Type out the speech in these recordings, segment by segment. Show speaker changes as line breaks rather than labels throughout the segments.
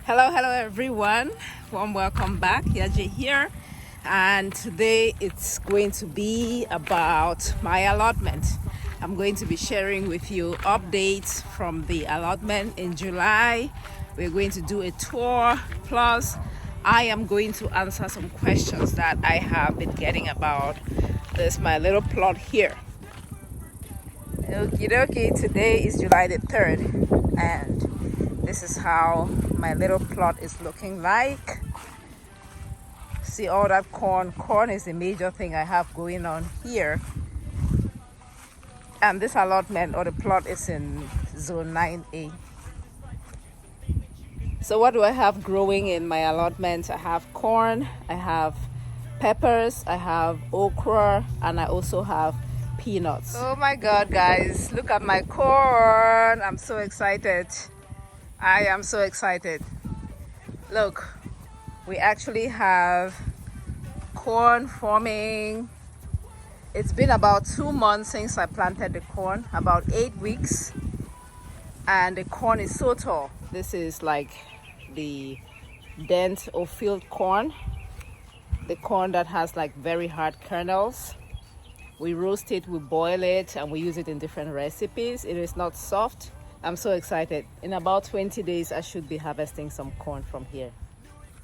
Hello everyone. Warm welcome back. YAJE here, and today it's going to be about my allotment. I'm going to be sharing with you updates from the allotment in July. We're going to do a tour, plus I am going to answer some questions that I have been getting about this my little plot here. Okie dokie, today is July the 3rd, and this is how my little plot is looking like. See all that corn? Corn is a major thing I have going on here. And this allotment or the plot is in zone 9A. So what do I have growing in my allotment? I have corn, I have peppers, I have okra, and I also have peanuts. Oh my god, guys, look at my corn. I'm so excited. I am so excited. Look, we actually have corn forming. It's been about 2 months since I planted the corn, about 8 weeks, and the corn is so tall. This is like the dent or field corn, the corn that has like very hard kernels. We roast it, we boil it, and we use it in different recipes. It is not soft. I'm so excited. In about 20 days, I should be harvesting some corn from here.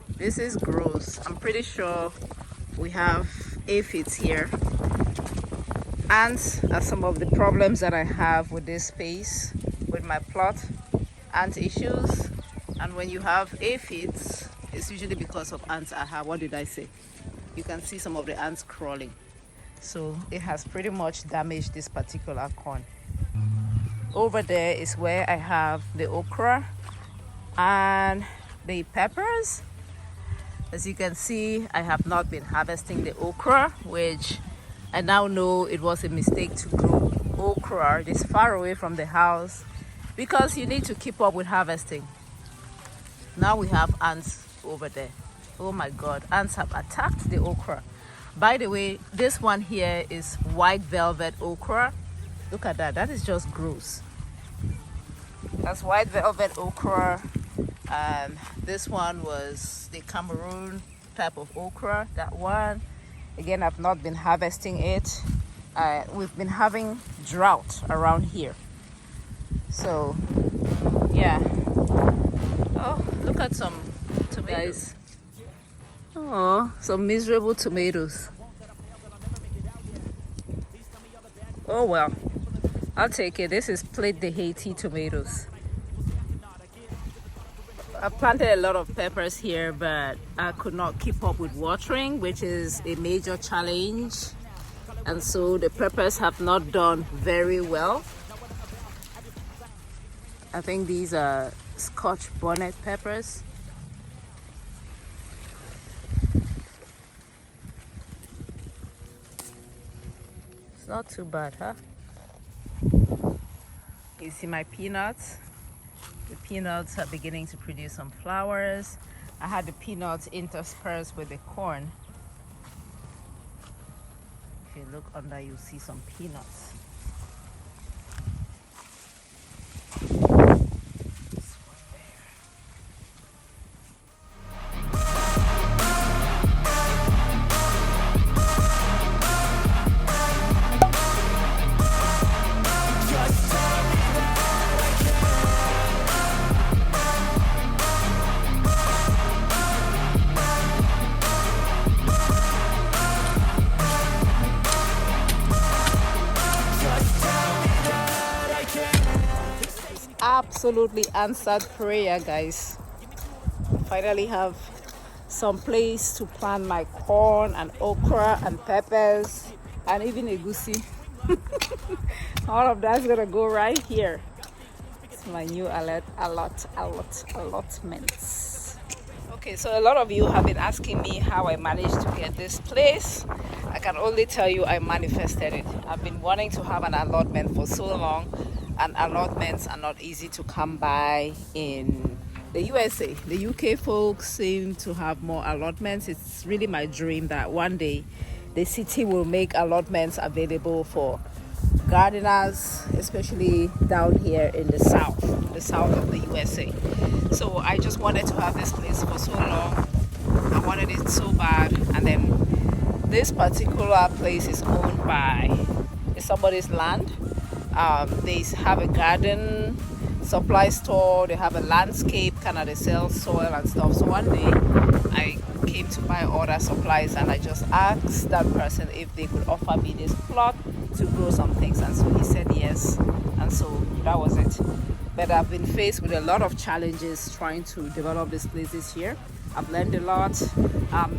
This is gross. I'm pretty sure we have aphids here. Ants are some of the problems that I have with this space, with my plot. Ant issues. And when you have aphids, it's usually because of ants. What did I say? You can see some of the ants crawling. So it has pretty much damaged this particular corn. Over there is where I have the okra and the peppers. As you can see, I have not been harvesting the okra, which I now know it was a mistake to grow okra this far away from the house because you need to keep up with harvesting. Now we have ants over there. Oh my god, ants have attacked the okra. By the way, this one here is white velvet okra. Look at that. That is just gross. That's white velvet okra. This one was the Cameroon type of okra. That one, again, I've not been harvesting it. We've been having drought around here. So, yeah. Oh, look at some tomatoes. Oh, some miserable tomatoes. Oh well, I'll take it. This is Plate de Haiti tomatoes. I planted a lot of peppers here, but I could not keep up with watering, which is a major challenge. And so the peppers have not done very well. I think these are Scotch bonnet peppers. It's not too bad, huh? You see my peanuts? The peanuts are beginning to produce some flowers. I had the peanuts interspersed with the corn. If you look under, you'll see some peanuts. Absolutely answered prayer, guys. Finally have some place to plant my corn and okra and peppers and even egusi. All of that's gonna go right here. It's my new allotments. Okay, so a lot of you have been asking me how I managed to get this place. I can only tell you I manifested it. I've been wanting to have an allotment for so long, and allotments are not easy to come by in the USA. The UK folks seem to have more allotments. It's really my dream that one day the city will make allotments available for gardeners, especially down here in the south of the USA. So I just wanted to have this place for so long. I wanted it so bad, and then this particular place is owned by somebody's land. They have a garden supply store, they have a landscape, kind of, they sell soil and stuff. So one day I came to buy all that supplies, and I just asked that person if they could offer me this plot to grow some things, and so he said yes, and so that was it. But I've been faced with a lot of challenges trying to develop this place this year. I've learned a lot.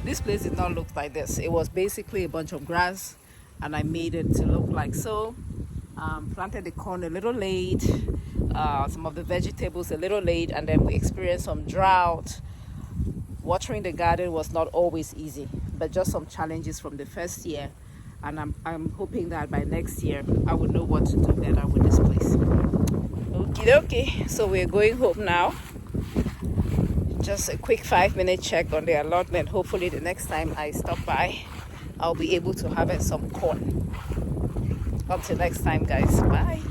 This place did not look like this. It was basically a bunch of grass, and I made it to look like so. Planted the corn a little late, some of the vegetables a little late, and then we experienced some drought. Watering the garden was not always easy, but just some challenges from the first year, and I'm hoping that by next year I will know what to do better with this place. Okay, so we're going home now. Just a quick 5-minute check on the allotment. Hopefully the next time I stop by, I'll be able to harvest some corn. Until next time, guys. Bye.